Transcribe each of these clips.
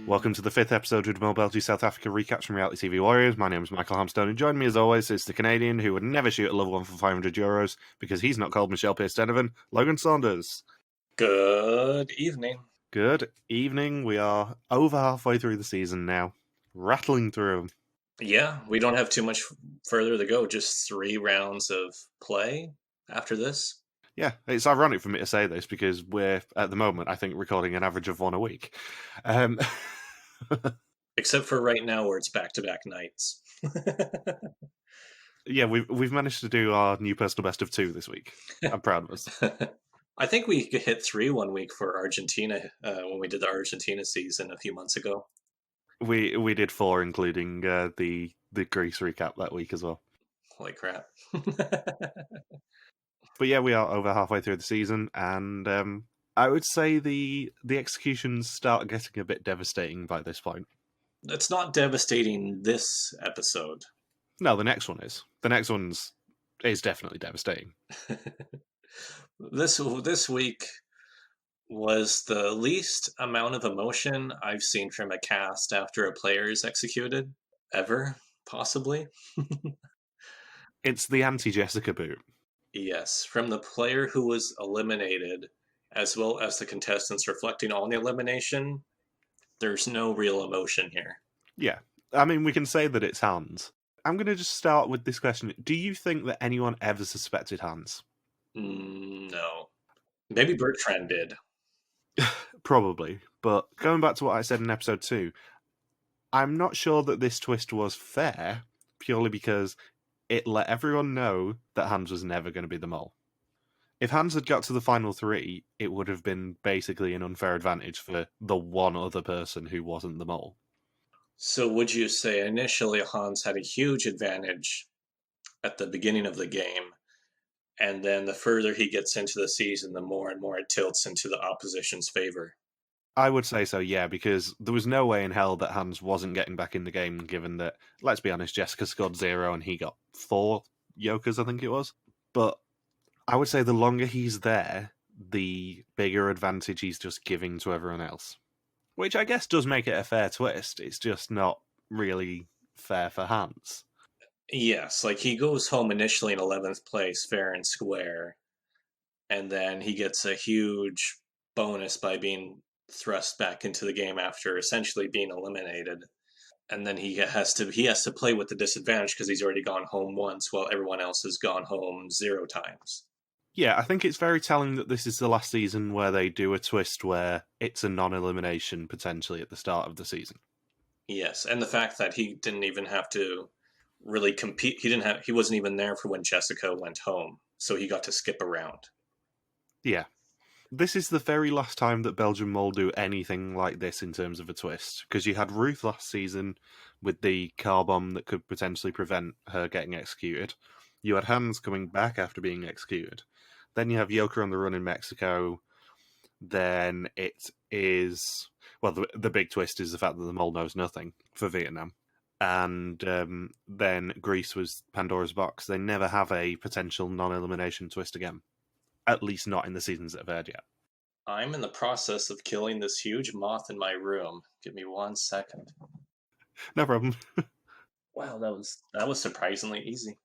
Welcome to the fifth episode of the Mol Belgie South Africa recaps from Reality TV Warriors. My name is Michael Hamstone, and joining me as always is the Canadian who would never shoot a level 1 for €500 because he's not called Michelle Pierce-Donovan, Logan Saunders. Good evening. Good evening. We are over halfway through the season now, rattling through. Yeah, we don't have too much further to go. Just 3 rounds of play after this. Yeah, it's ironic for me to say this because we're, at the moment, I think, recording an average of 1 a week. Except for right now where it's back-to-back nights. Yeah, we've managed to do our new personal best of 2 this week. I'm proud of us. I think we hit 3 one week for Argentina when we did the Argentina season a few months ago. We did 4, including the Greece recap that week as well. Holy crap. But yeah, we are over halfway through the season, and I would say the executions start getting a bit devastating by this point. It's not devastating this episode. No, the next one is. The next one's is definitely devastating. This week was the least amount of emotion I've seen from a cast after a player is executed ever, possibly. It's the anti-Jessica boot. Yes, from the player who was eliminated, as well as the contestants reflecting on the elimination, there's no real emotion here. Yeah, I mean, we can say that it's Hans. I'm going to just start with this question. Do you think that anyone ever suspected Hans? No. Maybe Bertrand did. Probably, but going back to what I said in episode 2, I'm not sure that this twist was fair, purely because it let everyone know that Hans was never going to be the mole. If Hans had got to the final 3, it would have been basically an unfair advantage for the one other person who wasn't the mole. So would you say initially Hans had a huge advantage at the beginning of the game, and then the further he gets into the season, the more and more it tilts into the opposition's favor? I would say so, yeah, because there was no way in hell that Hans wasn't getting back in the game, given that, let's be honest, Jessica scored 0 and he got 4 Jokers, I think it was. But I would say the longer he's there, the bigger advantage he's just giving to everyone else. Which I guess does make it a fair twist. It's just not really fair for Hans. Yes, like he goes home initially in 11th place, fair and square, and then he gets a huge bonus by being thrust back into the game after essentially being eliminated. And then he has to play with the disadvantage because he's already gone home once while everyone else has gone home 0 times. Yeah, I think it's very telling that this is the last season where they do a twist where it's a non-elimination potentially at the start of the season. Yes, and the fact that he didn't even have to really compete. He wasn't even there for when Jessica went home, so he got to skip around. Yeah. This is the very last time that Belgian Mole do anything like this in terms of a twist, because you had Ruth last season with the car bomb that could potentially prevent her getting executed. You had Hans coming back after being executed. Then you have Joker on the run in Mexico. Then it is... Well, the big twist is the fact that the Mole knows nothing for Vietnam. And then Greece was Pandora's box. They never have a potential non-elimination twist again. At least not in the seasons that have aired yet. I'm in the process of killing this huge moth in my room. Give me 1 second. No problem. Wow, that was surprisingly easy.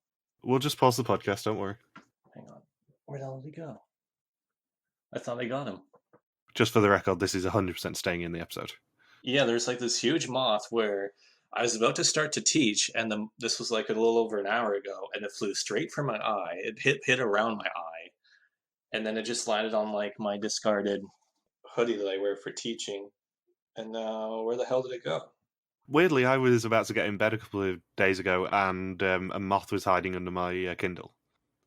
We'll just pause the podcast, don't worry. Hang on. Where the hell did he go? I thought I got him. Just for the record, this is 100% staying in the episode. Yeah, there's like this huge moth where I was about to start to teach, and this was like a little over an hour ago, and it flew straight for my eye. It hit around my eye, and then it just landed on like my discarded hoodie that I wear for teaching. And now, where the hell did it go? Weirdly, I was about to get in bed a couple of days ago, and a moth was hiding under my Kindle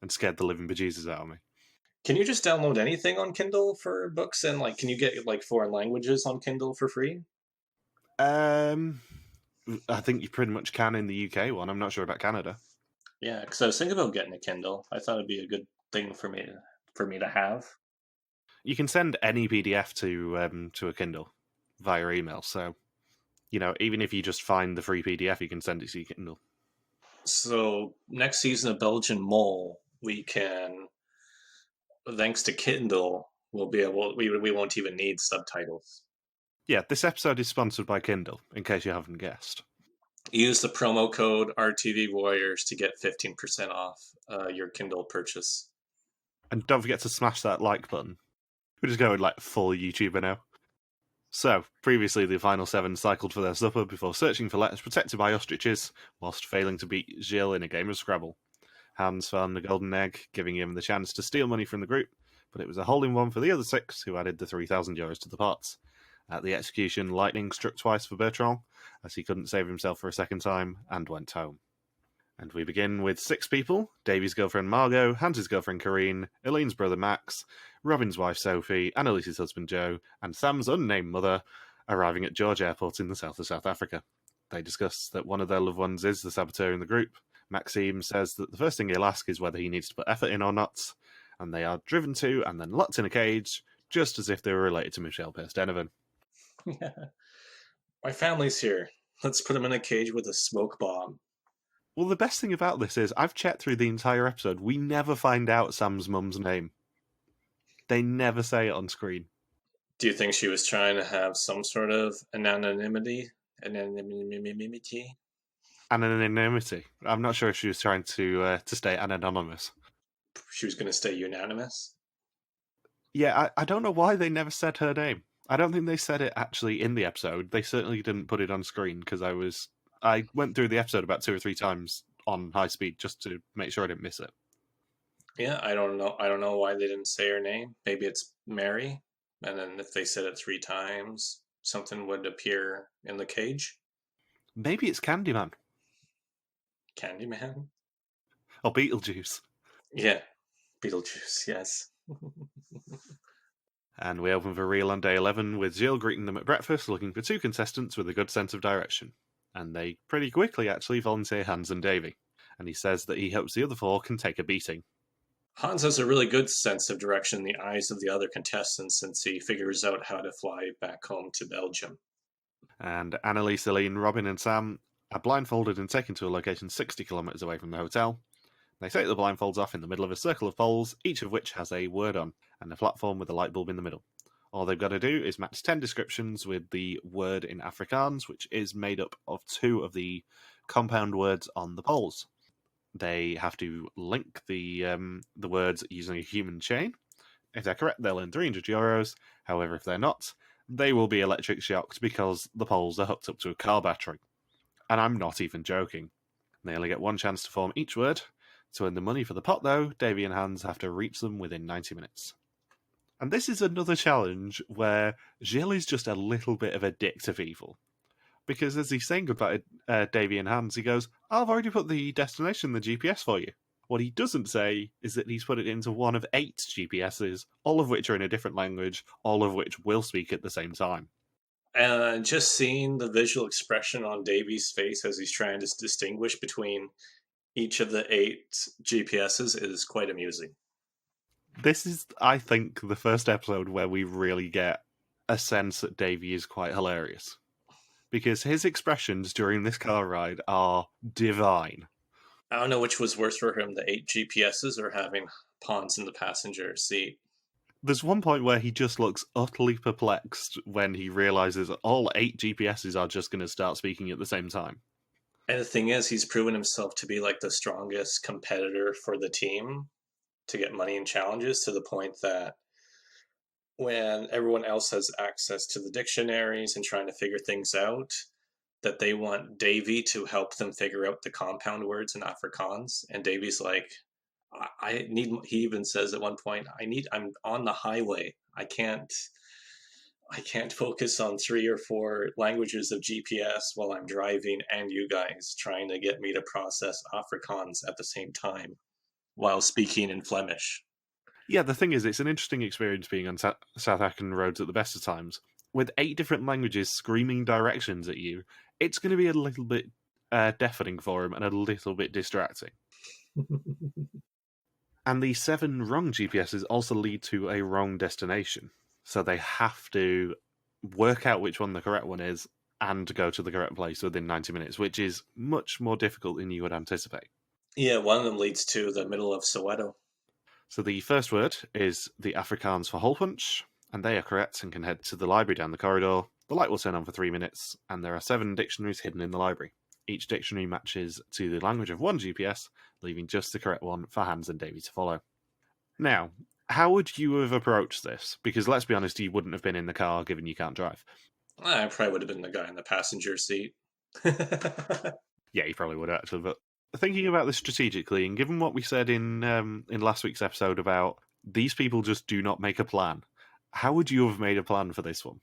and scared the living bejesus out of me. Can you just download anything on Kindle for books? And like, can you get like foreign languages on Kindle for free? I think you pretty much can in the UK one. I'm not sure about Canada. Yeah, because I was thinking about getting a Kindle. I thought it'd be a good thing for me to have. You can send any PDF to a Kindle via email. So, even if you just find the free PDF, you can send it to your Kindle. So next season of Belgian Mole, we can, thanks to Kindle, we'll be able. We won't even need subtitles. Yeah, this episode is sponsored by Kindle, in case you haven't guessed. Use the promo code RTV Warriors to get 15% off your Kindle purchase. And don't forget to smash that like button. We're just going like full YouTuber now. So, previously the final seven cycled for their supper before searching for letters protected by ostriches, whilst failing to beat Gilles in a game of Scrabble. Hans found the golden egg, giving him the chance to steal money from the group, but it was a hole-in-one for the other six, who added the 3,000 euros to the pots. At the execution, lightning struck twice for Bertrand, as he couldn't save himself for a second time, and went home. And we begin with six people: Davy's girlfriend Margot, Hans's girlfriend Corinne, Elaine's brother Max, Robin's wife Sophie, Annalise's husband Joe, and Sam's unnamed mother, arriving at George Airport in the south of South Africa. They discuss that one of their loved ones is the saboteur in the group. Maxime says that the first thing he'll ask is whether he needs to put effort in or not, and they are driven to and then locked in a cage, just as if they were related to Michelle Pearce-Denovan. My family's here. Let's put them in a cage with a smoke bomb. Well, the best thing about this is, I've checked through the entire episode, we never find out Sam's mum's name. They never say it on screen. Do you think she was trying to have some sort of anonymity? Anonymity? Anonymity. I'm not sure if she was trying to stay anonymous. She was going to stay unanimous? Yeah, I don't know why they never said her name. I don't think they said it actually in the episode. They certainly didn't put it on screen, because I went through the episode about 2 or 3 times on high speed just to make sure I didn't miss it. Yeah, I don't know. I don't know why they didn't say her name. Maybe it's Mary, and then if they said it 3 times, something would appear in the cage. Maybe it's Candyman Candyman? or Beetlejuice. Yeah, Beetlejuice. Yes. And we open for real on day 11 with Gilles greeting them at breakfast, looking for 2 contestants with a good sense of direction. And they pretty quickly actually volunteer Hans and Davy. And he says that he hopes the other 4 can take a beating. Hans has a really good sense of direction in the eyes of the other contestants since he figures out how to fly back home to Belgium. And Annalise, Elaine, Robin, and Sam are blindfolded and taken to a location 60 kilometres away from the hotel. They take the blindfolds off in the middle of a circle of poles, each of which has a word on, and a platform with a light bulb in the middle. All they've got to do is match 10 descriptions with the word in Afrikaans, which is made up of 2 of the compound words on the poles. They have to link the words using a human chain. If they're correct, they'll earn 300 euros. However, if they're not, they will be electric shocked because the poles are hooked up to a car battery. And I'm not even joking. They only get 1 chance to form each word. To earn the money for the pot, though, Davy and Hans have to reach them within 90 minutes. And this is another challenge where Gilles is just a little bit of a dick to people. Because as he's saying goodbye to Davy and Hans, he goes, I've already put the destination in the GPS for you. What he doesn't say is that he's put it into one of 8 GPSs, all of which are in a different language, all of which will speak at the same time. And just seeing the visual expression on Davy's face as he's trying to distinguish between each of the 8 GPSs is quite amusing. This is, I think, the first episode where we really get a sense that Davy is quite hilarious. Because his expressions during this car ride are divine. I don't know which was worse for him, the 8 GPSs or having pawns in the passenger seat. There's one point where he just looks utterly perplexed when he realizes all 8 GPSs are just going to start speaking at the same time. And the thing is, he's proven himself to be like the strongest competitor for the team to get money in challenges, to the point that when everyone else has access to the dictionaries and trying to figure things out, that they want Davy to help them figure out the compound words in Afrikaans. And Davy's like, I need, he even says at one point, I'm on the highway. I can't focus on 3 or 4 languages of GPS while I'm driving and you guys trying to get me to process Afrikaans at the same time while speaking in Flemish. Yeah, the thing is, it's an interesting experience being on South African roads at the best of times. With 8 different languages screaming directions at you, it's going to be a little bit deafening for him and a little bit distracting. And the 7 wrong GPSs also lead to a wrong destination. So they have to work out which one the correct one is and go to the correct place within 90 minutes, which is much more difficult than you would anticipate. Yeah, one of them leads to the middle of Soweto. So the first word is the Afrikaans for hole punch, and they are correct and can head to the library down the corridor. The light will turn on for 3 minutes, and there are 7 dictionaries hidden in the library. Each dictionary matches to the language of one GPS, leaving just the correct one for Hans and Davy to follow. Now, how would you have approached this? Because let's be honest, you wouldn't have been in the car given you can't drive. I probably would have been the guy in the passenger seat. Yeah, you probably would actually, but thinking about this strategically, and given what we said in last week's episode about these people just do not make a plan, how would you have made a plan for this one?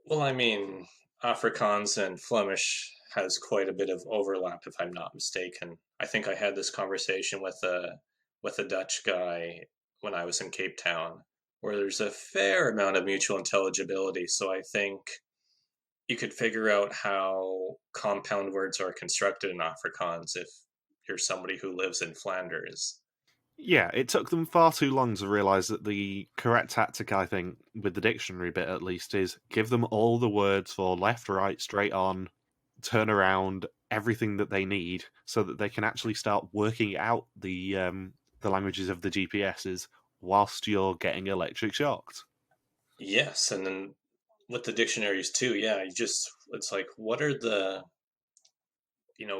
Well, I mean, Afrikaans and Flemish has quite a bit of overlap, if I'm not mistaken. I think I had this conversation with a Dutch guy when I was in Cape Town, where there's a fair amount of mutual intelligibility. So I think you could figure out how compound words are constructed in Afrikaans if you're somebody who lives in Flanders. Yeah, it took them far too long to realise that the correct tactic, I think, with the dictionary bit at least, is give them all the words for left, right, straight on, turn around, everything that they need, so that they can actually start working out the languages of the GPSs whilst you're getting electric shocked. Yes, and then with the dictionaries too, yeah, you just it's like what are the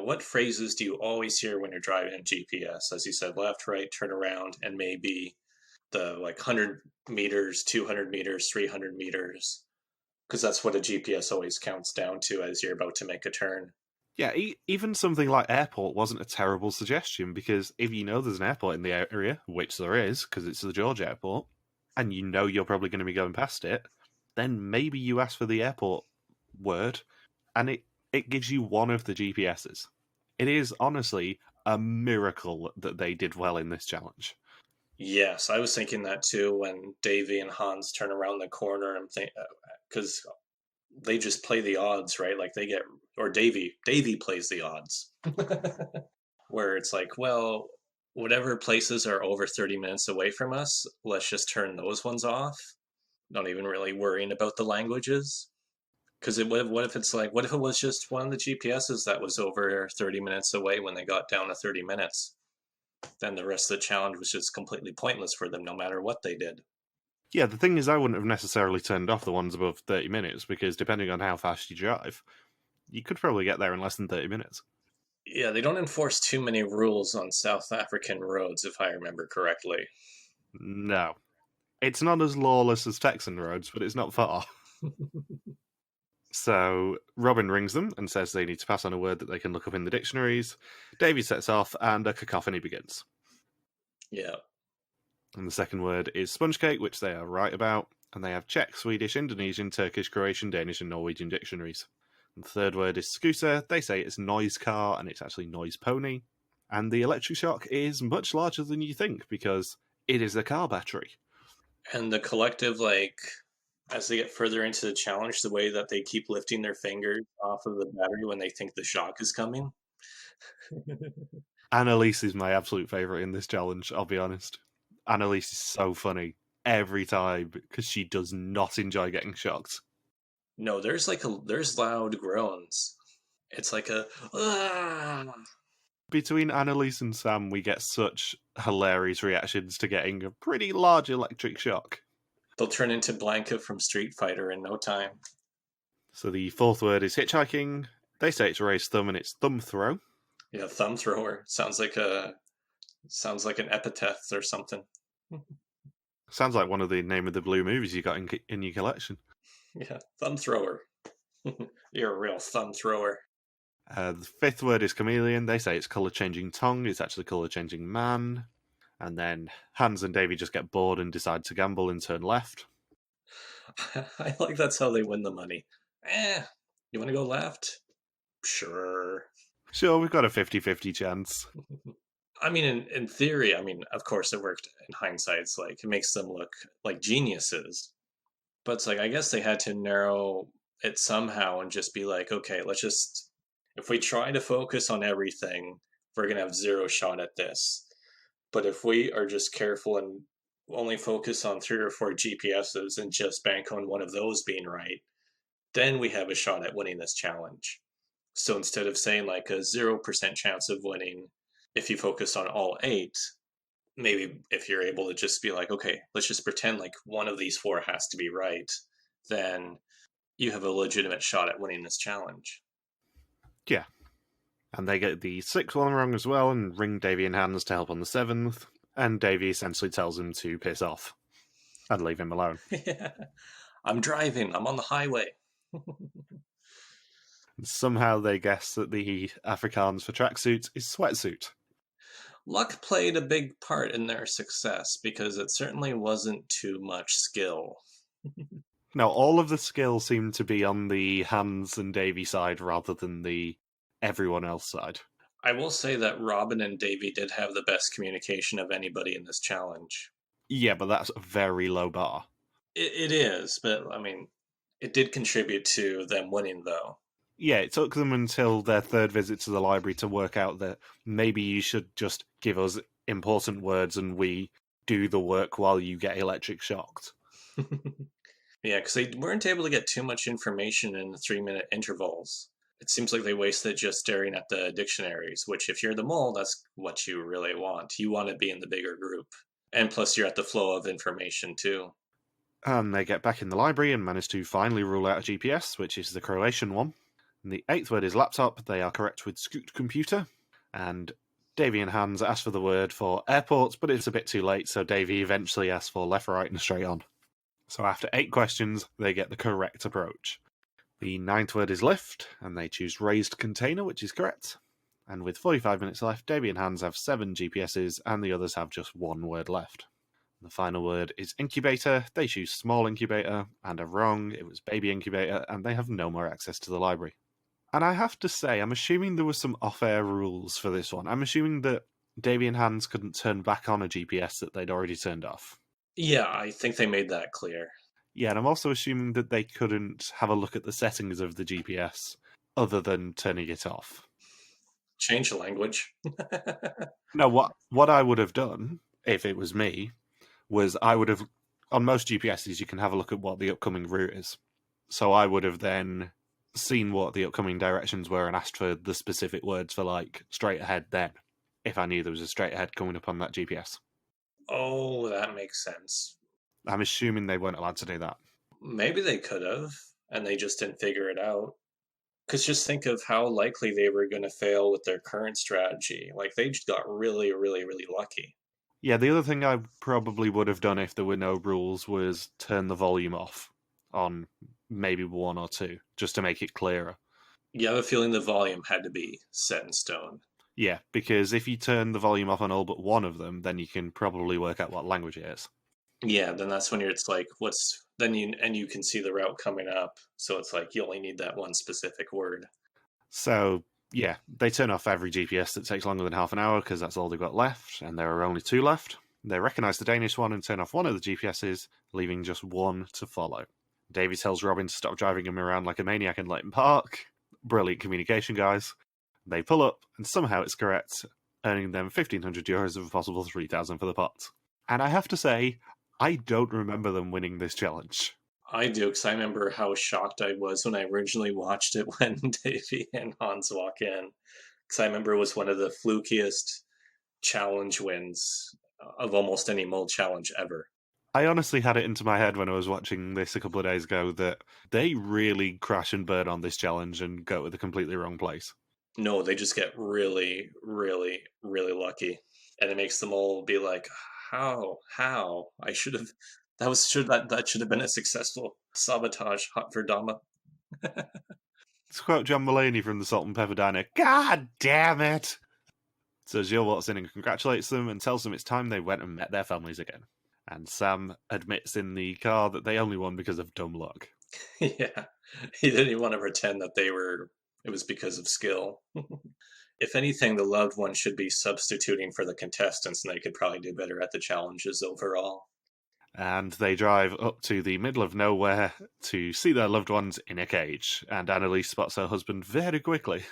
what phrases do you always hear when you're driving a GPS? As you said, left, right, turn around, and maybe the like 100 meters, 200 meters, 300 meters, because that's what a GPS always counts down to as you're about to make a turn. Yeah, even something like airport wasn't a terrible suggestion because if you know there's an airport in the area, which there is because it's the George airport, and you know you're probably going to be going past it, then maybe you ask for the airport word and it gives you one of the GPSs. It is honestly a miracle that they did well in this challenge. Yes, I was thinking that too when Davy and Hans turn around the corner. I'm thinking because they just play the odds, right? Like they get or Davy plays the odds. Where it's like, well, whatever places are over 30 minutes away from us, let's just turn those ones off. Not even really worrying about the languages. Because what if it's like, what if it was just one of the GPSs that was over 30 minutes away when they got down to 30 minutes? Then the rest of the challenge was just completely pointless for them, no matter what they did. Yeah, the thing is, I wouldn't have necessarily turned off the ones above 30 minutes because depending on how fast you drive, you could probably get there in less than 30 minutes. Yeah, they don't enforce too many rules on South African roads, if I remember correctly. No. It's not as lawless as Texan roads, but it's not far. So Robin rings them and says they need to pass on a word that they can look up in the dictionaries. Davy sets off, and a cacophony begins. Yeah. And the second word is sponge cake, which they are right about, and they have Czech, Swedish, Indonesian, Turkish, Croatian, Danish, and Norwegian dictionaries. And the third word is scooter. They say it's noise car, and it's actually noise pony. And the electric shock is much larger than you think because it is a car battery. And the collective, like, as they get further into the challenge, the way that they keep lifting their fingers off of the battery when they think the shock is coming. Annalise is my absolute favourite in this challenge, I'll be honest. Annalise is so funny every time because she does not enjoy getting shocked. No, there's loud groans. It's like a ah. Between Annalise and Sam, we get such hilarious reactions to getting a pretty large electric shock. They'll turn into Blanca from Street Fighter in no time. So the fourth word is hitchhiking. They say it's raised thumb and it's thumb throw. Yeah, thumb thrower sounds like an epithet or something. Sounds like one of the name of the blue movies you got in your collection. Yeah, thumb thrower. You're a real thumb thrower. The fifth word is chameleon. They say it's colour changing tongue. It's actually colour changing man. And then Hans and Davy just get bored and decide to gamble and turn left. I like that's how they win the money. You want to go left? Sure. Sure, we've got a 50-50 chance. I mean, in theory, I mean, of course it worked. In hindsight, it's like it makes them look like geniuses. But it's like I guess they had to narrow it somehow and just be like, okay, let's just if we try to focus on everything, we're gonna have zero shot at this. But if we are just careful and only focus on 3 or 4 GPSs and just bank on one of those being right, then we have a shot at winning this challenge. So instead of saying like a 0% chance of winning, if you focus on all 8, maybe if you're able to just be like, okay, let's just pretend like one of these 4 has to be right, then you have a legitimate shot at winning this challenge. Yeah. And they get the 6th one wrong as well and ring Davy in hands to help on the 7th. And Davy essentially tells him to piss off and leave him alone. Yeah. I'm driving. I'm on the highway. And somehow they guess that the Afrikaans for tracksuit is sweatsuit. Luck played a big part in their success because it certainly wasn't too much skill. Now, all of the skill seemed to be on the Hans and Davy side rather than the everyone else side. I will say that Robin and Davy did have the best communication of anybody in this challenge. Yeah, but that's a very low bar. It is, but I mean, it did contribute to them winning, though. Yeah, it took them until their 3rd visit to the library to work out that maybe you should just give us important words and we do the work while you get electric shocked. Yeah, because they weren't able to get too much information in 3-minute intervals. It seems like they wasted just staring at the dictionaries, which, if you're the mole, that's what you really want. You want to be in the bigger group. And plus, you're at the flow of information, too. And they get back in the library and manage to finally rule out a GPS, which is the Croatian one. And the 8th word is laptop. They are correct with scoot computer. And Davy and Hans ask for the word for airport, but it's a bit too late, so Davy eventually asks for left, right, and straight on. So after 8 questions, they get the correct approach. The 9th word is lift, and they choose raised container, which is correct. And with 45 minutes left, Davy and Hans have 7 GPSs, and the others have just 1 word left. The final word is incubator. They choose small incubator, and are wrong. It was baby incubator, and they have no more access to the library. And I have to say, I'm assuming there were some off-air rules for this one. I'm assuming that Davy and Hans couldn't turn back on a GPS that they'd already turned off. Yeah, I think they made that clear. Yeah, and I'm also assuming that they couldn't have a look at the settings of the GPS other than turning it off. Change the language. No, what I would have done, if it was me, was I would have, on most GPSs, you can have a look at what the upcoming route is. So I would have then seen what the upcoming directions were and asked for the specific words for, like, straight ahead then, if I knew there was a straight ahead coming up on that GPS. Oh, that makes sense. I'm assuming they weren't allowed to do that. Maybe they could have, and they just didn't figure it out. Because just think of how likely they were going to fail with their current strategy. Like, they just got really, really, really lucky. Yeah, the other thing I probably would have done if there were no rules was turn the volume off on maybe 1 or 2, just to make it clearer. You have a feeling the volume had to be set in stone. Yeah, because if you turn the volume off on all but one of them, then you can probably work out what language it is. Yeah, then that's when it's like, you can see the route coming up. So it's like you only need that one specific word. So, yeah, they turn off every GPS that takes longer than half an hour because that's all they've got left, and there are only 2 left. They recognise the Danish one and turn off one of the GPSs, leaving just 1 to follow. Davy tells Robin to stop driving him around like a maniac and let him park. Brilliant communication, guys. They pull up, and somehow it's correct, earning them €1,500 of a possible 3,000 for the pot. And I have to say, I don't remember them winning this challenge. I do, because I remember how shocked I was when I originally watched it when Davy and Hans walk in. Because I remember it was one of the flukiest challenge wins of almost any mole challenge ever. I honestly had it into my head when I was watching this a couple of days ago that they really crash and burn on this challenge and go to the completely wrong place. No, they just get really, really, really lucky. And it makes them all be like, how? I should have that should have been a successful sabotage hot for Dama. To quote John Mulaney from the Salt and Pepper Diner, God damn it! So Jill walks in and congratulates them and tells them it's time they went and met their families again. And Sam admits in the car that they only won because of dumb luck. Yeah. He didn't even want to pretend that it was because of skill. If anything, the loved one should be substituting for the contestants, and they could probably do better at the challenges overall. And they drive up to the middle of nowhere to see their loved ones in a cage. And Annalise spots her husband very quickly.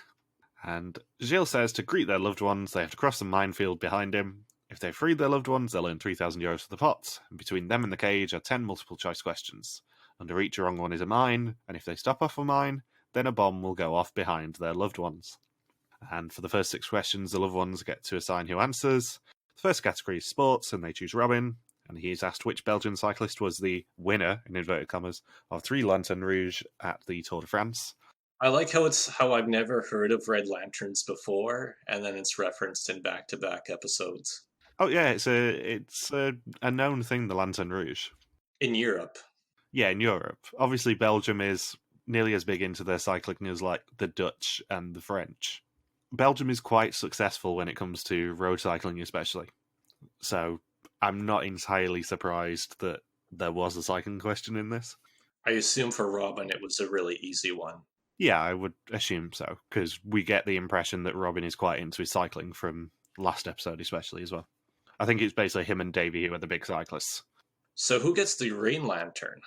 And Gilles says to greet their loved ones, they have to cross the minefield behind him. If they freed their loved ones, they'll earn €3,000 for the pot. And between them and the cage are 10 multiple choice questions. Under each wrong one is a mine, and if they stop off a mine, then a bomb will go off behind their loved ones. And for the first 6 questions, the loved ones get to assign who answers. The first category is sports, and they choose Robin. and he's asked which Belgian cyclist was the winner, in inverted commas, of 3 Lanterne Rouge at the Tour de France. I like how I've never heard of Red Lanterns before, and then it's referenced in back-to-back episodes. Oh yeah, it's a known thing, the Lanterne Rouge. In Europe. Yeah, in Europe. Obviously, Belgium is nearly as big into their cycling as like the Dutch and the French. Belgium is quite successful when it comes to road cycling, especially. So I'm not entirely surprised that there was a cycling question in this. I assume for Robin it was a really easy one. Yeah, I would assume so, because we get the impression that Robin is quite into his cycling from last episode, especially as well. I think it's basically him and Davey who are the big cyclists. So who gets the Green Lantern?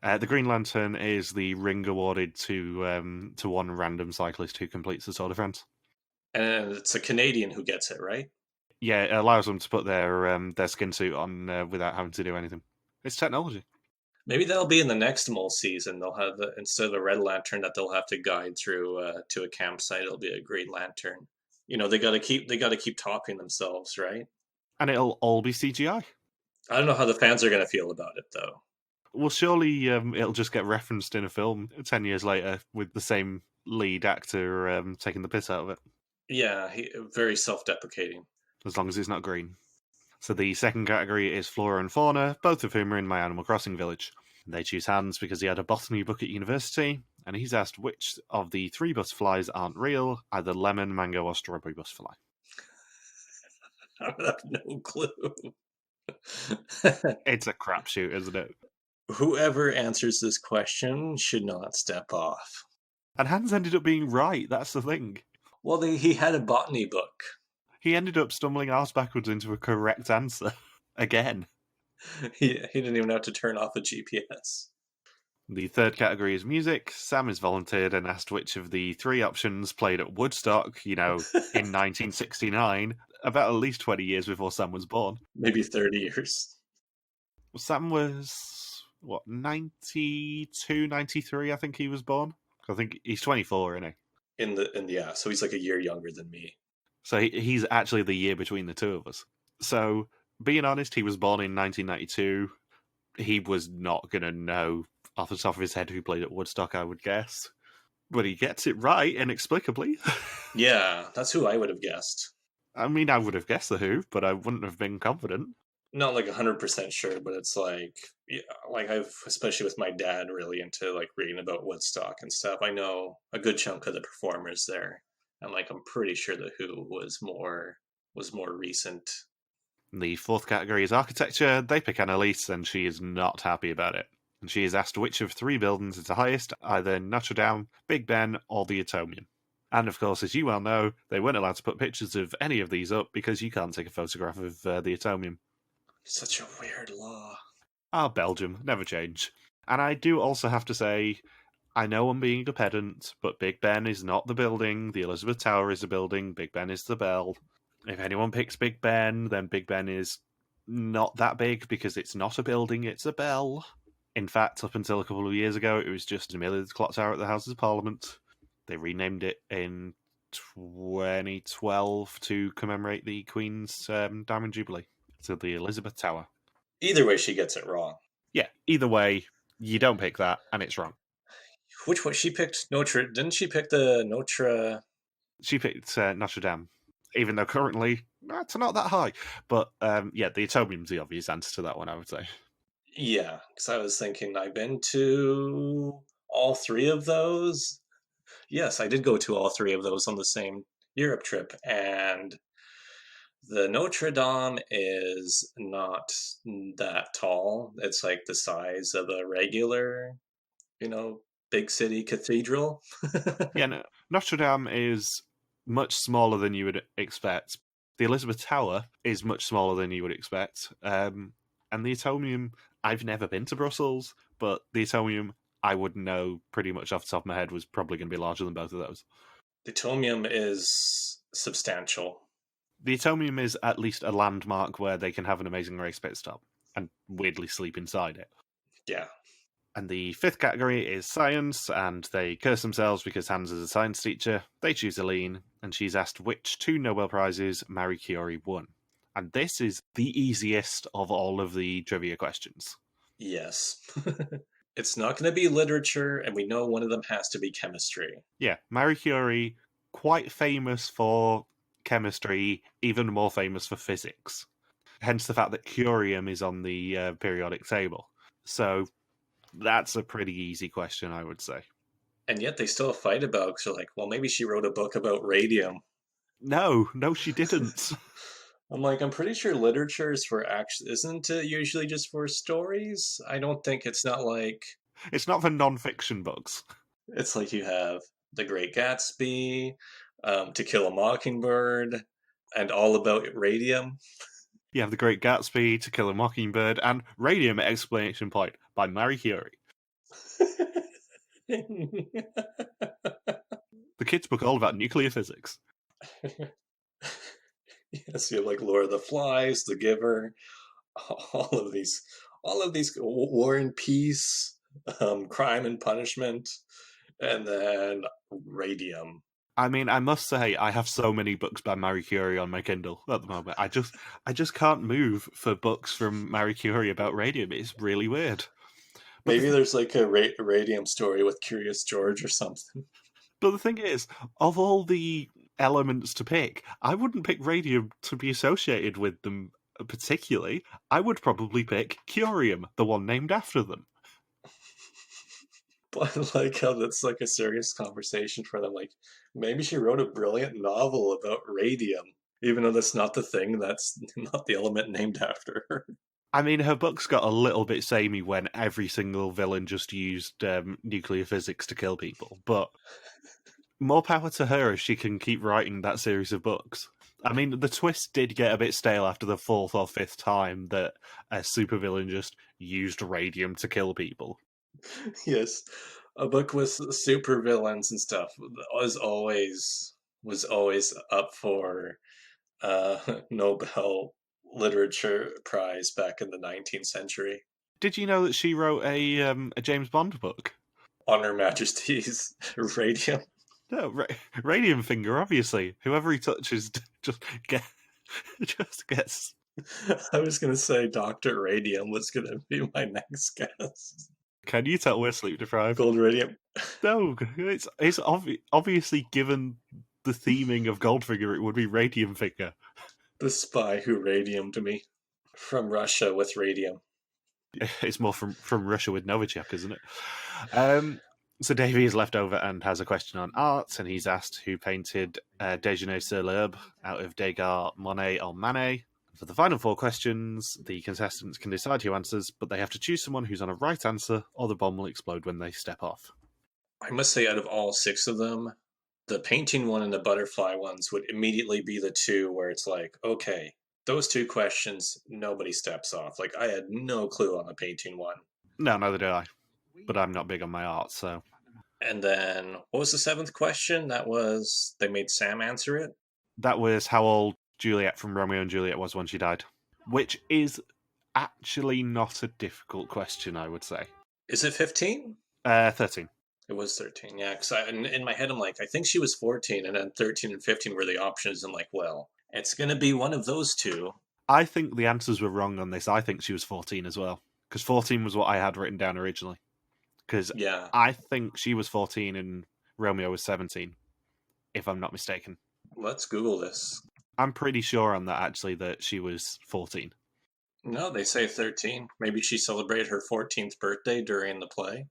The Green Lantern is the ring awarded to one random cyclist who completes the Tour de France. And it's a Canadian who gets it, right? Yeah, it allows them to put their skin suit on without having to do anything. It's technology. Maybe that'll be in the next Mole season. They'll have instead of a Red Lantern that they'll have to guide through to a campsite. It'll be a Green Lantern. You know, they got to keep topping themselves, right? And it'll all be CGI. I don't know how the fans are going to feel about it, though. Well, surely it'll just get referenced in a film 10 years later with the same lead actor taking the piss out of it. Yeah, very self-deprecating. As long as it's not green. So the second category is flora and fauna, both of whom are in my Animal Crossing village. They choose Hans because he had a botany book at university, and he's asked which of the 3 butterflies aren't real, either lemon, mango, or strawberry butterfly. I have no clue. It's a crapshoot, isn't it? Whoever answers this question should not step off. And Hans ended up being right, that's the thing. Well, he had a botany book. He ended up stumbling arse backwards into a correct answer. Again. He didn't even have to turn off a GPS. The third category is music. Sam is volunteered and asked which of the 3 options played at Woodstock, in 1969, about at least 20 years before Sam was born. Maybe 30 years. Sam was, 92, 93, I think he was born? I think he's 24, isn't he? Yeah, so he's like a year younger than me. So he's actually the year between the two of us. So, being honest, he was born in 1992. He was not going to know off the top of his head who played at Woodstock, I would guess. But he gets it right, inexplicably. Yeah, that's who I would have guessed. I mean, I would have guessed the Who, but I wouldn't have been confident. Not like 100% sure, but it's like, yeah, like I've, especially with my dad, really into like reading about Woodstock and stuff. I know a good chunk of the performers there, and like I'm pretty sure the Who was more recent. The fourth category is architecture. They pick Annalise, and she is not happy about it. And she is asked which of 3 buildings is the highest, either Notre Dame, Big Ben, or the Atomium. And of course, as you well know, they weren't allowed to put pictures of any of these up because you can't take a photograph of the Atomium. Such a weird law. Belgium, never change. And I do also have to say, I know I'm being a pedant, but Big Ben is not the building, the Elizabeth Tower is the building, Big Ben is the bell. If anyone picks Big Ben, then Big Ben is not that big because it's not a building, it's a bell. In fact, up until a couple of years ago, it was just Amelia's clock tower at the Houses of Parliament. They renamed it in 2012 to commemorate the Queen's Diamond Jubilee to the Elizabeth Tower. Either way, she gets it wrong. Yeah, either way, you don't pick that, and it's wrong. Which one? She picked Notre. Didn't she pick the Notre? She picked Notre Dame, even though currently it's not that high. But yeah, the Atomium's the obvious answer to that one, I would say. Yeah, because I was thinking I've been to all 3 of those. Yes, I did go to all 3 of those on the same Europe trip, and the Notre Dame is not that tall. It's like the size of a regular, big city cathedral. Yeah, no, Notre Dame is much smaller than you would expect. The Elizabeth Tower is much smaller than you would expect. And the Atomium, I've never been to Brussels, but the Atomium, I would know pretty much off the top of my head, was probably going to be larger than both of those. The Atomium is substantial. The Atomium is at least a landmark where they can have an amazing race pit stop and weirdly sleep inside it. Yeah. And the fifth category is science, and they curse themselves because Hans is a science teacher. They choose Aline, and she's asked which 2 Nobel Prizes Marie Curie won. And this is the easiest of all of the trivia questions. Yes. It's not going to be literature, and we know one of them has to be chemistry. Yeah, Marie Curie, quite famous for chemistry, even more famous for physics. Hence the fact that curium is on the periodic table. So that's a pretty easy question, I would say. And yet they still fight about it. So like, well, maybe she wrote a book about radium. No, she didn't. I'm like, I'm pretty sure literature is for action. Isn't it usually just for stories? I don't think it's not like It's not for non-fiction books. it's like you have The Great Gatsby, To Kill a Mockingbird, and All About Radium. You have The Great Gatsby, To Kill a Mockingbird, and Radium! Exclamation point by Marie Curie. The kids' book all about nuclear physics. Yes, you have like Lord of the Flies, The Giver, all of these, War and Peace, Crime and Punishment, and then Radium. I mean, I must say, I have so many books by Marie Curie on my Kindle at the moment. I just can't move for books from Marie Curie about radium. It's really weird. But Maybe there's like a Radium story with Curious George or something. But the thing is, of all the elements to pick, I wouldn't pick radium to be associated with them particularly. I would probably pick curium, the one named after them. But I like how that's like a serious conversation for them. Like, maybe she wrote a brilliant novel about radium, even though that's not the thing, that's not the element named after her. I mean, her books got a little bit samey when every single villain just used nuclear physics to kill people, but more power to her if she can keep writing that series of books. I mean, the twist did get a bit stale after the fourth or fifth time that a supervillain just used radium to kill people. Yes, a book with super villains and stuff was always up for uh, Nobel Literature Prize back in the 19th century. Did you know that she wrote a James Bond book? On Her Majesty's Radium. No, Radium Finger, obviously. Whoever he touches just get just gets. I was gonna say Dr. Radium was gonna be my next guess. Can you tell we're sleep deprived? Gold Radium. No, it's obviously given the theming of Goldfinger, it would be Radium Finger. The spy who radiumed me. From Russia with radium. It's more from Russia with Novichok, isn't it? So Davey is left over and has a question on art, and he's asked who painted Déjeuner sur l'herbe out of Degas, Monet, or Manet. For the final four questions, the contestants can decide who answers, but they have to choose someone who's on a right answer, or the bomb will explode when they step off. I must say, out of all six of them, the painting one and the butterfly ones would immediately be the two where it's like, okay, those two questions, nobody steps off. Like, I had no clue on the painting one. No, neither do I. But I'm not big on my art, so. And then, what was the seventh question? That was, they made Sam answer it? That was how old Juliet from Romeo and Juliet was when she died. Which is actually not a difficult question, I would say. Is it 15? 13. It was 13, yeah. Because in my head, I'm like, I think she was 14, and then 13 and 15 were the options. I'm like, well, it's going to be one of those two. I think the answers were wrong on this. I think she was 14 as well. Because 14 was what I had written down originally. Because yeah. I think she was 14 and Romeo was 17, if I'm not mistaken. Let's Google this. I'm pretty sure on that, actually, that she was 14. No, they say 13. Maybe she celebrated her 14th birthday during the play.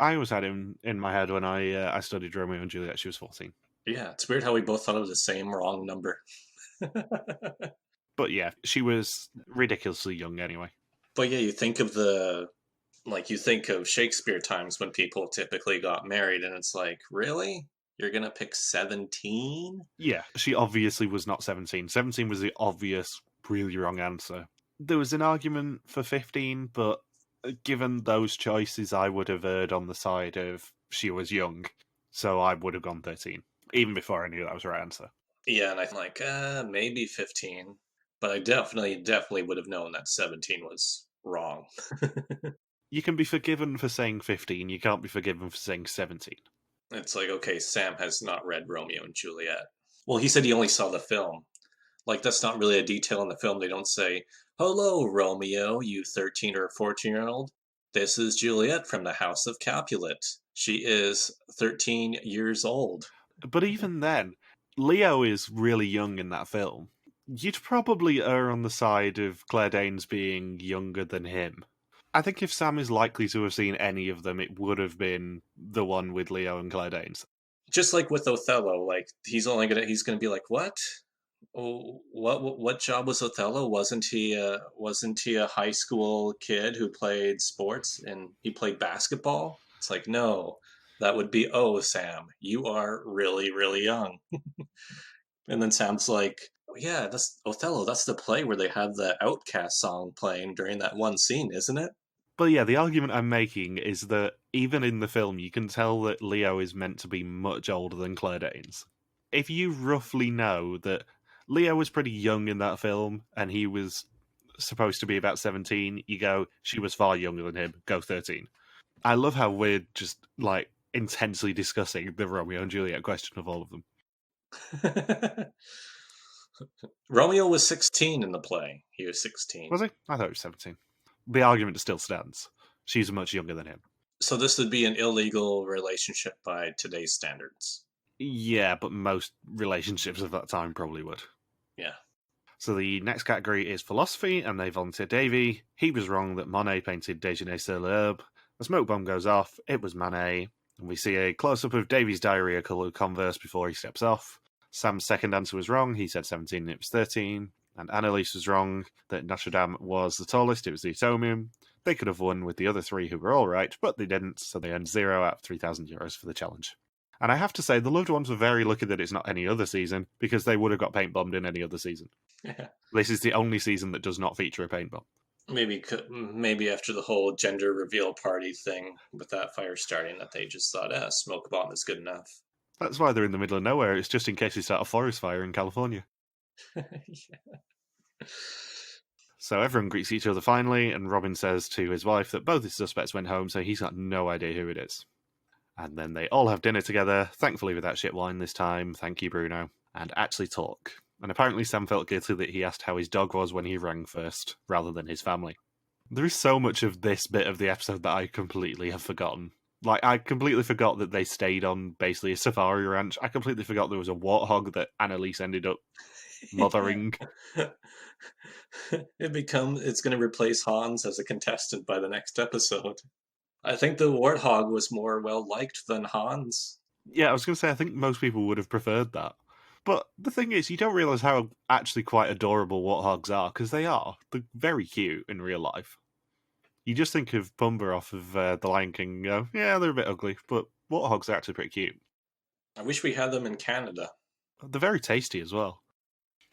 I always had in my head when I studied Romeo and Juliet, she was 14. Yeah, it's weird how we both thought of the same wrong number. But yeah, she was ridiculously young anyway. But yeah, you think of Shakespeare times when people typically got married, and it's like, really? You're going to pick 17? Yeah, she obviously was not 17. 17 was the obvious, really wrong answer. There was an argument for 15, but given those choices, I would have erred on the side of she was young. So I would have gone 13, even before I knew that was the right answer. Yeah, and I'm like, maybe 15. But I definitely would have known that 17 was wrong. You can be forgiven for saying 15, you can't be forgiven for saying 17. It's like, okay, Sam has not read Romeo and Juliet. Well, he said he only saw the film. Like, that's not really a detail in the film. They don't say, "Hello, Romeo, you 13 or 14-year-old. This is Juliet from the House of Capulet. She is 13 years old." But even then, Leo is really young in that film. You'd probably err on the side of Claire Danes being younger than him. I think if Sam is likely to have seen any of them, it would have been the one with Leo and Claire Danes. Just like with Othello, like he's gonna be like, "What? Oh, what job was Othello? Wasn't he a high school kid who played sports and he played basketball?" It's like, no, that would be, "Oh, Sam, you are really, really young." And then Sam's like, "Oh, yeah, that's Othello. That's the play where they had the Outcast song playing during that one scene, isn't it?" But yeah, the argument I'm making is that even in the film, you can tell that Leo is meant to be much older than Claire Danes. If you roughly know that Leo was pretty young in that film and he was supposed to be about 17, you go, she was far younger than him, go 13. I love how we're just like intensely discussing the Romeo and Juliet question of all of them. Romeo was 16 in the play. He was Was 16. he? I thought he was 17. The argument still stands. She's much younger than him. So this would be an illegal relationship by today's standards. Yeah, but most relationships of that time probably would. Yeah. So the next category is philosophy, and they volunteer Davy. He was wrong that Monet painted Déjeuner sur l'herbe. A smoke bomb goes off. It was Manet. And we see a close-up of Davy's diarrhea-coloured Converse before he steps off. Sam's second answer was wrong. He said 17 and it was 13. And Annalise was wrong that Notre Dame was the tallest. It was the Atomium. They could have won with the other three who were all right, but they didn't, so they earned 0 out of €3,000 for the challenge. And I have to say, the loved ones were very lucky that it's not any other season, because they would have got paint bombed in any other season. This is the only season that does not feature a paint bomb. Maybe after the whole gender reveal party thing with that fire starting, that they just thought, smoke bomb is good enough. That's why they're in the middle of nowhere. It's just in case they start a forest fire in California. Yeah. So everyone greets each other finally, and Robin says to his wife that both his suspects went home, so he's got no idea who it is. And then they all have dinner together, thankfully without shit wine this time, thank you, Bruno, and actually talk. And apparently Sam felt guilty that he asked how his dog was when he rang first, rather than his family. There is so much of this bit of the episode that I completely have forgotten. Like, I completely forgot that they stayed on basically a safari ranch. I completely forgot there was a warthog that Annalise ended up mothering. It's going to replace Hans as a contestant by the next episode. I think the warthog was more well liked than Hans. Yeah, I was going to say, I think most people would have preferred that. But the thing is, you don't realise how actually quite adorable warthogs are, because they are. They're very cute in real life. You just think of Pumbaa off of The Lion King and go, yeah, they're a bit ugly, but warthogs are actually pretty cute. I wish we had them in Canada. They're very tasty as well.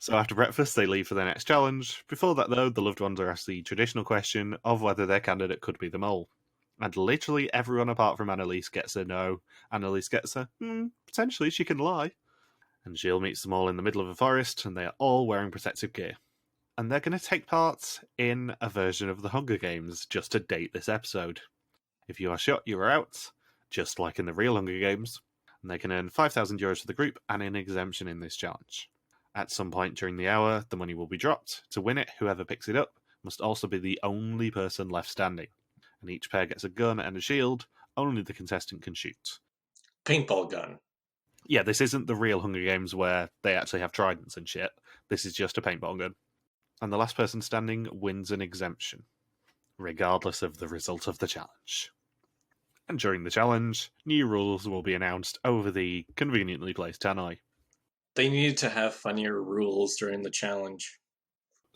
So after breakfast, they leave for their next challenge. Before that, though, the loved ones are asked the traditional question of whether their candidate could be the mole. And literally everyone apart from Annalise gets a no. Annalise gets a, potentially she can lie. And Jill meets them all in the middle of a forest, and they are all wearing protective gear. And they're going to take part in a version of the Hunger Games just to date this episode. If you are shot, you are out, just like in the real Hunger Games. And they can earn €5,000 for the group and an exemption in this challenge. At some point during the hour, the money will be dropped. To win it, whoever picks it up must also be the only person left standing. And each pair gets a gun and a shield. Only the contestant can shoot. Paintball gun. Yeah, this isn't the real Hunger Games where they actually have tridents and shit. This is just a paintball gun. And the last person standing wins an exemption, regardless of the result of the challenge. And during the challenge, new rules will be announced over the conveniently placed tannoy. They needed to have funnier rules during the challenge.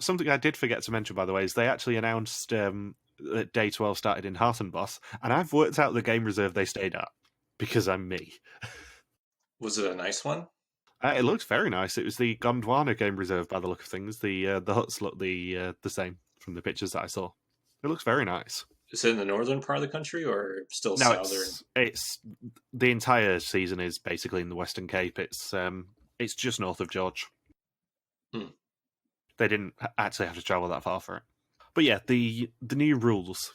Something I did forget to mention, by the way, is they actually announced that Day 12 started in Hartenbos, and I've worked out the game reserve they stayed at, because I'm me. Was it a nice one? It looked very nice. It was the Gondwana game reserve by the look of things. The huts look the same from the pictures that I saw. It looks very nice. Is it in the northern part of the country or still No, southern? it's the entire season is basically in the Western Cape. It's just north of George. They didn't actually have to travel that far for it. But yeah, the new rules.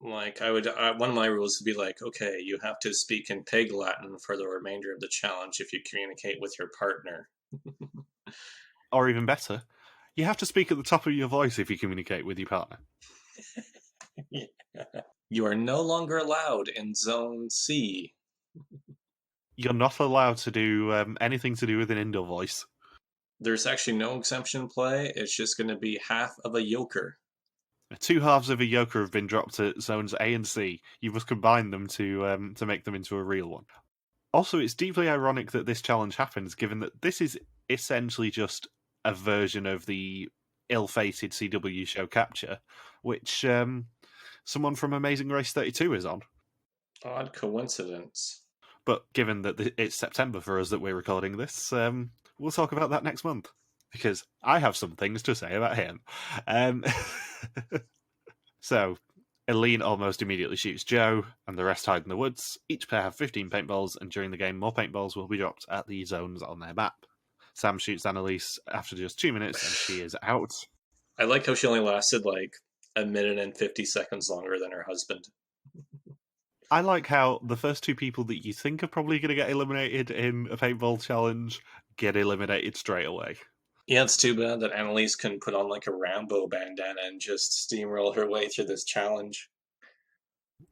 Like, one of my rules would be like, okay, you have to speak in Pig Latin for the remainder of the challenge if you communicate with your partner. Or even better, you have to speak at the top of your voice if you communicate with your partner. Yeah. You are no longer allowed in Zone C. You're not allowed to do anything to do with an indoor voice. There's actually no exemption play. It's just going to be half of a yoker. 2 halves of a yoker have been dropped at zones A and C. You must combine them to make them into a real one. Also, it's deeply ironic that this challenge happens, given that this is essentially just a version of the ill-fated CW show Capture, which someone from Amazing Race 32 is on. Odd coincidence. But given that it's September for us that we're recording this, we'll talk about that next month, because I have some things to say about him. So, Eileen almost immediately shoots Joe, and the rest hide in the woods. Each pair have 15 paintballs, and during the game, more paintballs will be dropped at the zones on their map. Sam shoots Annalise after just 2 minutes, and she is out. I like how she only lasted like a minute and 50 seconds longer than her husband. I like how the first 2 people that you think are probably going to get eliminated in a paintball challenge get eliminated straight away. Yeah, it's too bad that Annalise couldn't put on like a Rambo bandana and just steamroll her way through this challenge.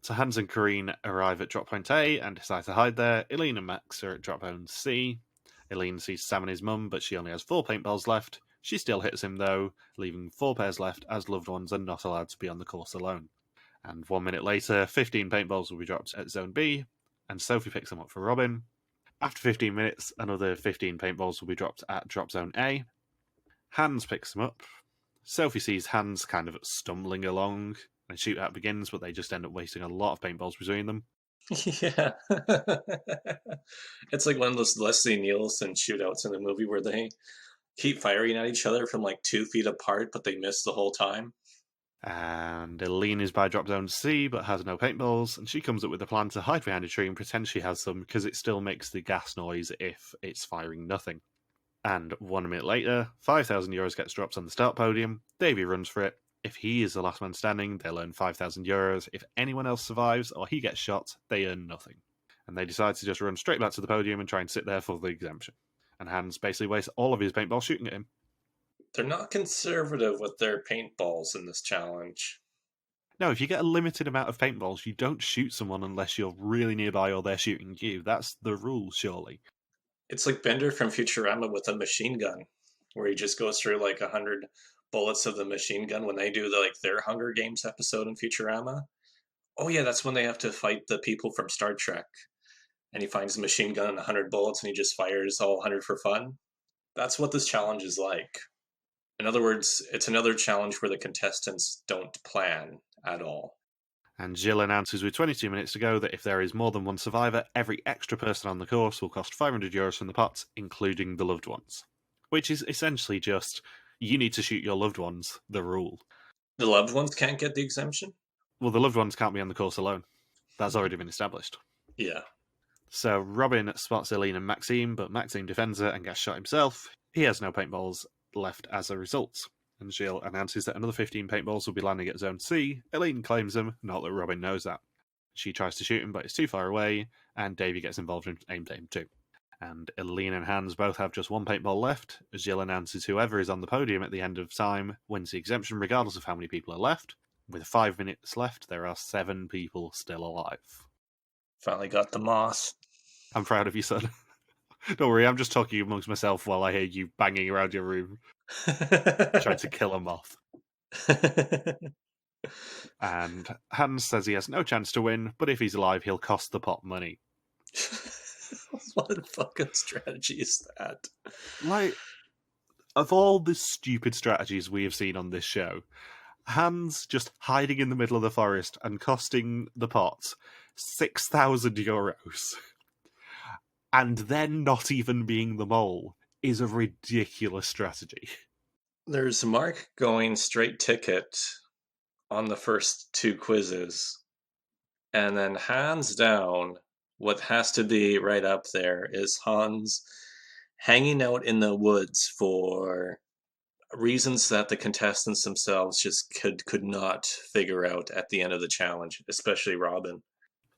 So Hans and Kareen arrive at drop point A and decide to hide there. Eileen and Max are at drop point C. Eileen sees Sam and his mum, but she only has 4 paintballs left. She still hits him though, leaving 4 pairs left, as loved ones are not allowed to be on the course alone. And 1 minute later, 15 paintballs will be dropped at Zone B, and Sophie picks them up for Robin. After 15 minutes, another 15 paintballs will be dropped at Drop Zone A. Hans picks them up. Sophie sees Hans kind of stumbling along, and a shootout begins, but they just end up wasting a lot of paintballs between them. Yeah. It's like one of those Leslie Nielsen shootouts in the movie where they keep firing at each other from like 2 feet apart, but they miss the whole time. And Eileen is by drop zone C, but has no paintballs, and she comes up with a plan to hide behind a tree and pretend she has some, because it still makes the gas noise if it's firing nothing. And 1 minute later, €5,000 gets dropped on the start podium. Davey runs for it. If he is the last man standing, they'll earn €5,000. If anyone else survives or he gets shot, they earn nothing. And they decide to just run straight back to the podium and try and sit there for the exemption. And Hans basically wastes all of his paintball shooting at him. They're not conservative with their paintballs in this challenge. No, if you get a limited amount of paintballs, you don't shoot someone unless you're really nearby or they're shooting you. That's the rule, surely. It's like Bender from Futurama with a machine gun, where he just goes through like 100 bullets of the machine gun when they do their Hunger Games episode in Futurama. Oh yeah, that's when they have to fight the people from Star Trek, and he finds a machine gun and 100 bullets, and he just fires all 100 for fun. That's what this challenge is like. In other words, it's another challenge where the contestants don't plan at all. And Jill announces with 22 minutes to go that if there is more than one survivor, every extra person on the course will cost €500 from the pot, including the loved ones. Which is essentially just, you need to shoot your loved ones, the rule. The loved ones can't get the exemption? Well, the loved ones can't be on the course alone. That's already been established. Yeah. So Robin spots Eileen and Maxime, but Maxime defends her and gets shot himself. He has no paintballs left as a result. And Jill announces that another 15 paintballs will be landing at Zone C. Eileen claims them, not that Robin knows that. She tries to shoot him, but it's too far away, and Davey gets involved and aimed at him too. And Eileen and Hans both have just 1 paintball left. Jill announces whoever is on the podium at the end of time wins the exemption regardless of how many people are left. With 5 minutes left, there are 7 people still alive. Finally got the moss. I'm proud of you, son. Don't worry, I'm just talking amongst myself while I hear you banging around your room, trying to kill a moth. And Hans says he has no chance to win, but if he's alive, he'll cost the pot money. What fucking strategy is that? Like, of all the stupid strategies we have seen on this show, Hans just hiding in the middle of the forest and costing the pot €6,000, and then not even being the mole, is a ridiculous strategy. There's Mark going straight ticket on the first 2 quizzes, and then hands down, what has to be right up there is Hans hanging out in the woods for reasons that the contestants themselves just could not figure out at the end of the challenge, especially Robin.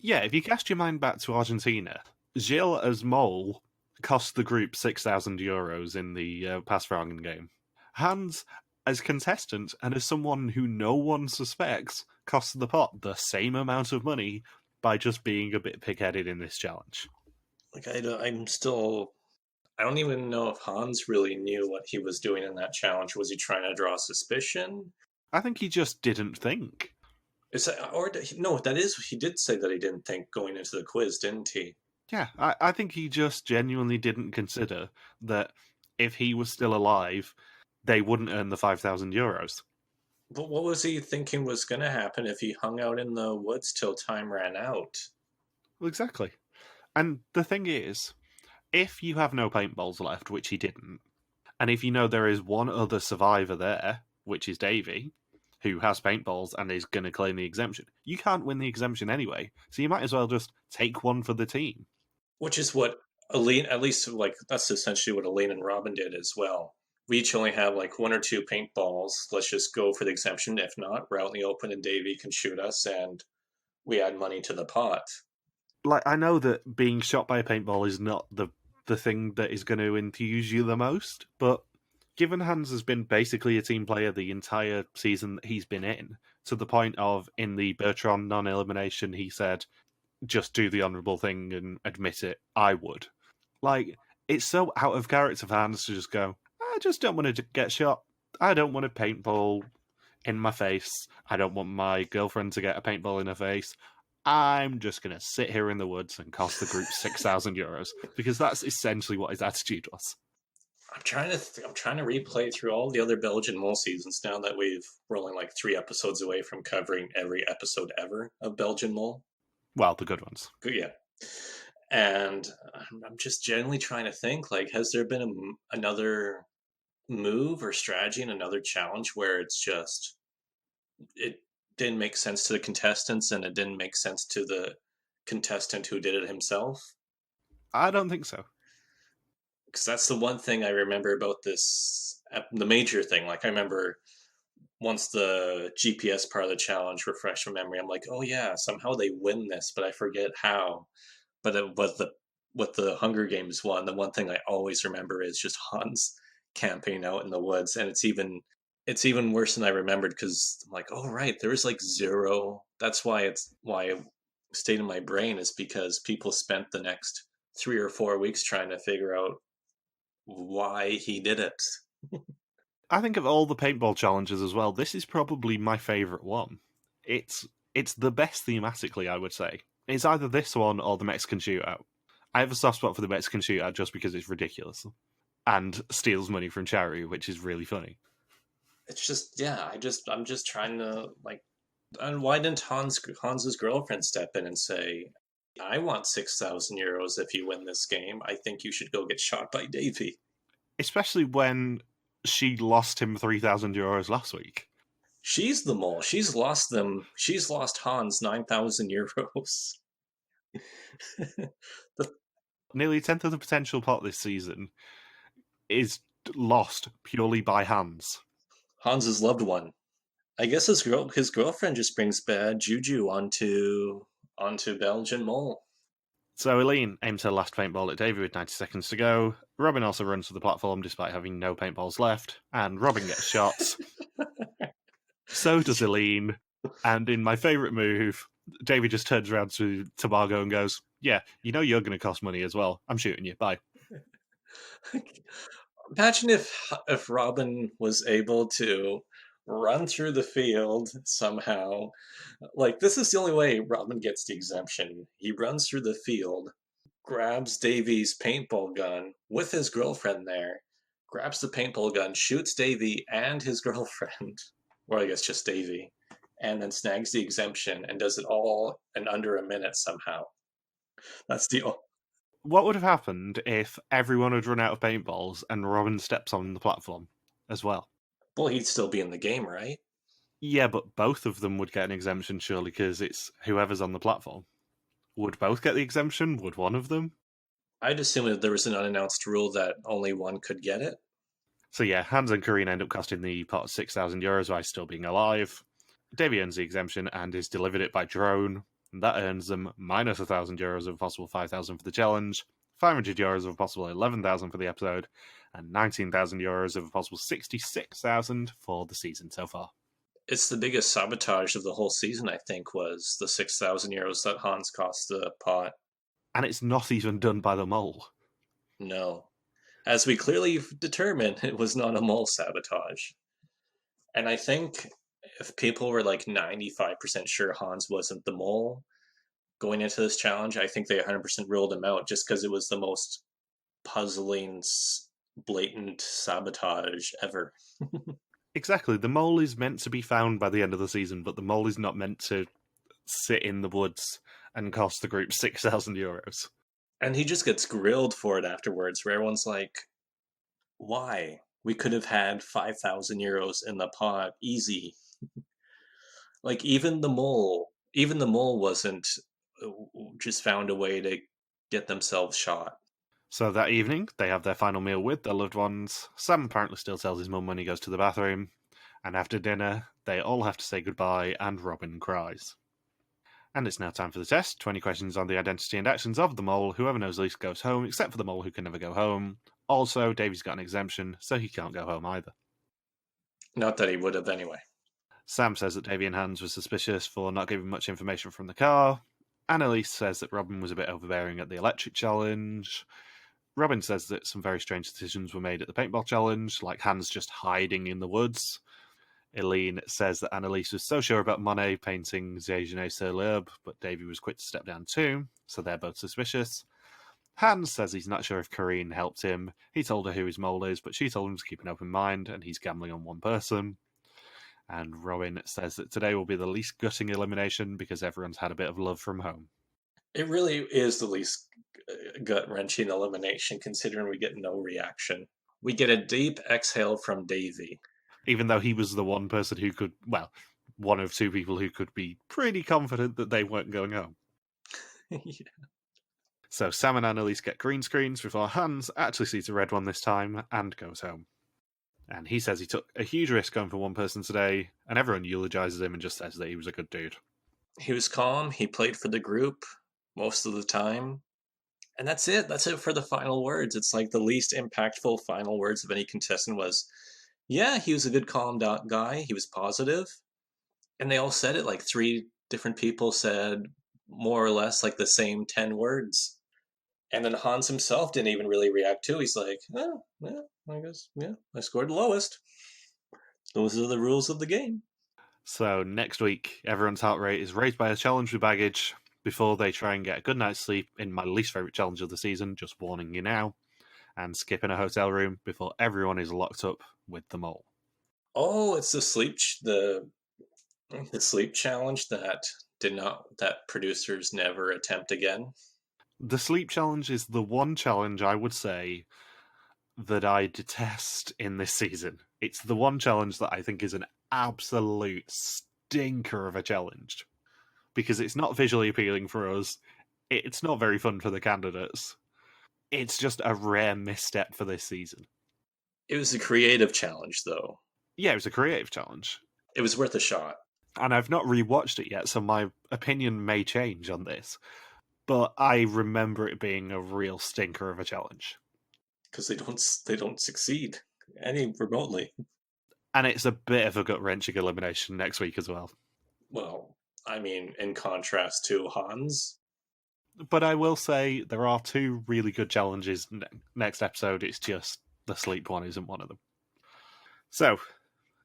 Yeah, if you cast your mind back to Argentina, Gilles as Mole cost the group €6,000 in the Passfragen game. Hans, as contestant and as someone who no one suspects, cost the pot the same amount of money by just being a bit pig-headed in this challenge. Like I don't even know if Hans really knew what he was doing in that challenge. Was he trying to draw suspicion? I think he just didn't think. No, that is, he did say that he didn't think going into the quiz, didn't he? Yeah, I think he just genuinely didn't consider that if he was still alive, they wouldn't earn the €5,000. But what was he thinking was going to happen if he hung out in the woods till time ran out? Well, exactly. And the thing is, if you have no paintballs left, which he didn't, and if you know there is one other survivor there, which is Davey, who has paintballs and is going to claim the exemption, you can't win the exemption anyway, so you might as well just take one for the team. Which is what Aline, at least like that's essentially what Aline and Robin did as well. We each only have like one or two paintballs. Let's just go for the exemption. If not, we're out in the open and Davey can shoot us and we add money to the pot. Like, I know that being shot by a paintball is not the thing that is going to enthuse you the most, but given Hans has been basically a team player the entire season that he's been in, to the point of in the Bertrand non-elimination, he said, just do the honourable thing and admit it, I would. Like, it's so out of character for Hans to just go, I just don't want to get shot. I don't want a paintball in my face. I don't want my girlfriend to get a paintball in her face. I'm just going to sit here in the woods and cost the group €6,000 because that's essentially what his attitude was. I'm trying to replay through all the other Belgian Mole seasons now that we're only like 3 episodes away from covering every episode ever of Belgian Mole. Well, the good ones. Yeah. And I'm just generally trying to think, like, has there been another move or strategy in another challenge where it didn't make sense to the contestants and it didn't make sense to the contestant who did it himself? I don't think so. Because that's the one thing I remember about this, the major thing. Like, I remember once the GPS part of the challenge refreshed my memory, I'm like, oh yeah, somehow they win this, but I forget how. But it was with the Hunger Games one, the one thing I always remember is just Hans camping out in the woods, and it's even worse than I remembered because I'm like, oh right, there was like zero. That's why it stayed in my brain, is because people spent the next 3 or 4 weeks trying to figure out why he did it. I think of all the paintball challenges as well, this is probably my favourite one. It's the best thematically, I would say. It's either this one or the Mexican shootout. I have a soft spot for the Mexican shootout just because it's ridiculous and steals money from charity, which is really funny. It's just, yeah, I'm just trying to, like, and why didn't Hans's girlfriend step in and say, I want €6,000 if you win this game. I think you should go get shot by Davey. Especially when she lost him €3,000 last week. She's the mole. She's lost them. She's lost Hans €9,000. Nearly a tenth of the potential pot this season is lost purely by Hans. Hans's loved one. I guess his girlfriend just brings bad juju onto Belgian Mole. So Eileen aims her last paintball at Davey with 90 seconds to go. Robin also runs to the platform despite having no paintballs left, and Robin gets shots. So does Eileen. And in my favourite move, Davey just turns around to Margot and goes, yeah, you know you're going to cost money as well. I'm shooting you. Bye. Imagine if Robin was able to run through the field somehow. Like, this is the only way Robin gets the exemption. He runs through the field, grabs Davey's paintball gun with his girlfriend there, grabs the paintball gun, shoots Davey and his girlfriend, or I guess just Davey, and then snags the exemption and does it all in under a minute somehow. That's the What would have happened if everyone had run out of paintballs and Robin steps on the platform as well? Well, he'd still be in the game, right? Yeah, but both of them would get an exemption, surely, because it's whoever's on the platform. Would both get the exemption? Would one of them? I'd assume that there was an unannounced rule that only one could get it. So yeah, Hans and Karine end up costing the pot €6,000 by still being alive. Davey earns the exemption and is delivered it by drone. And that earns them minus €1,000 of a possible 5,000 for the challenge, €500 of a possible 11,000 for the episode, and €19,000 of a possible 66,000 for the season so far. It's the biggest sabotage of the whole season, I think, was the €6,000 that Hans cost the pot. And it's not even done by the mole. No. As we clearly determined, it was not a mole sabotage. And I think if people were like 95% sure Hans wasn't the mole going into this challenge, I think they 100% ruled him out just because it was the most puzzling, blatant sabotage ever. Exactly. The mole is meant to be found by the end of the season, but the mole is not meant to sit in the woods and cost the group €6,000. And he just gets grilled for it afterwards, where everyone's like, why? We could have had €5,000 in the pot, easy. Like even the mole wasn't just found a way to get themselves shot. So that evening, they have their final meal with their loved ones. Sam apparently still tells his mum when he goes to the bathroom. And after dinner, they all have to say goodbye, and Robin cries. And it's now time for the test. 20 questions on the identity and actions of the mole. Whoever knows least goes home, except for the mole who can never go home. Also, Davy's got an exemption, so he can't go home either. Not that he would have anyway. Sam says that Davy and Hans were suspicious for not giving much information from the car. Annalise says that Robin was a bit overbearing at the electric challenge. Robin says that some very strange decisions were made at the paintball challenge, like Hans just hiding in the woods. Eileen says that Annalise was so sure about Monet painting Déjeuner sur l'herbe, but Davy was quick to step down too, so they're both suspicious. Hans says he's not sure if Corinne helped him. He told her who his mole is, but she told him to keep an open mind, and he's gambling on one person. And Robin says that today will be the least gutting elimination because everyone's had a bit of love from home. It really is the least gut-wrenching elimination, considering we get no reaction. We get a deep exhale from Davy. Even though he was the one person who could, well, one of two people who could be pretty confident that they weren't going home. Yeah. So Sam and Annalise get green screens before Hans actually sees a red one this time and goes home. And he says he took a huge risk going for one person today, and everyone eulogizes him and just says that he was a good dude. He was calm. He played for the group most of the time. And that's it. That's it for the final words. It's like the least impactful final words of any contestant was, yeah, he was a good, calm guy. He was positive. And they all said it, like 3 different people said more or less like the same 10 words. And then Hans himself didn't even really react to. He's like, oh, yeah, I guess, yeah, I scored the lowest. Those are the rules of the game. So next week, everyone's heart rate is raised by a challenge with baggage before they try and get a good night's sleep in my least favourite challenge of the season, just warning you now, and skip in a hotel room before everyone is locked up with the mole. Oh, it's the sleep challenge that producers never attempt again. The sleep challenge is the one challenge I would say that I detest in this season. It's the one challenge that I think is an absolute stinker of a challenge because it's not visually appealing for us. It's not very fun for the candidates. It's just a rare misstep for this season. It was a creative challenge, though. Yeah, it was a creative challenge. It was worth a shot. And I've not rewatched it yet, so my opinion may change on this. But I remember it being a real stinker of a challenge. Because they don't succeed any remotely. And it's a bit of a gut-wrenching elimination next week as well. Well, I mean, in contrast to Hans. But I will say there are 2 really good challenges next episode. It's just the sleep one isn't one of them. So,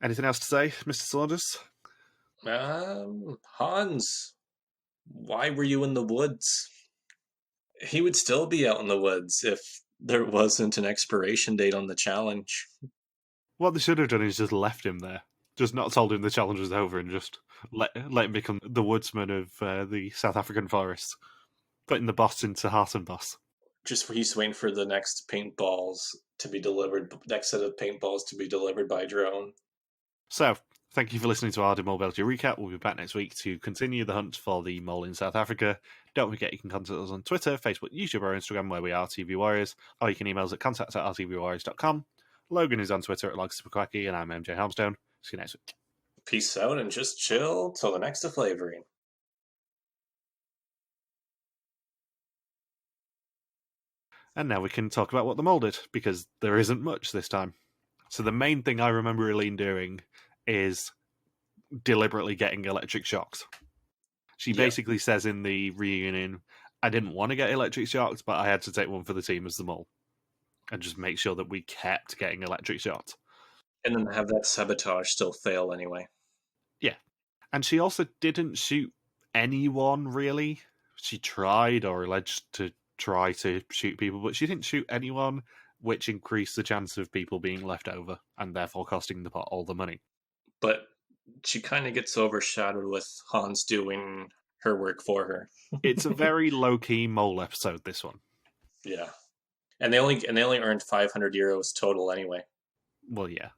anything else to say, Mr. Saunders? Hans, why were you in the woods? He would still be out in the woods if there wasn't an expiration date on the challenge. What they should have done is just left him there. Just not told him the challenge was over and just let him become the woodsman of the South African forests. Putting the boss into Heart and Boss. Just he's waiting for the next paintballs to be delivered, next set of paintballs to be delivered by drone. So, thank you for listening to our Mol Belgie recap. We'll be back next week to continue the hunt for the mole in South Africa. Don't forget you can contact us on Twitter, Facebook, YouTube, or Instagram, where we are TV Warriors, or you can email us at contact@rtvwarriors.com. Logan is on Twitter at LogSuperQuacky, and I'm MJ Helmstone. See you next week. Peace out and just chill till the next flavoring. And now we can talk about what the mole did, because there isn't much this time. So the main thing I remember Eileen doing is deliberately getting electric shocks. She Yeah. basically says in the reunion, I didn't want to get electric shocked, but I had to take one for the team as the mole. And just make sure that we kept getting electric shocked. And then have that sabotage still fail anyway. Yeah. And she also didn't shoot anyone, really. She tried, or alleged to try to shoot people, but she didn't shoot anyone, which increased the chance of people being left over, and therefore costing the pot all the money. But she kind of gets overshadowed with Hans doing her work for her. It's a very low-key mole episode, this one. Yeah. And they only earned €500 total anyway. Well, yeah.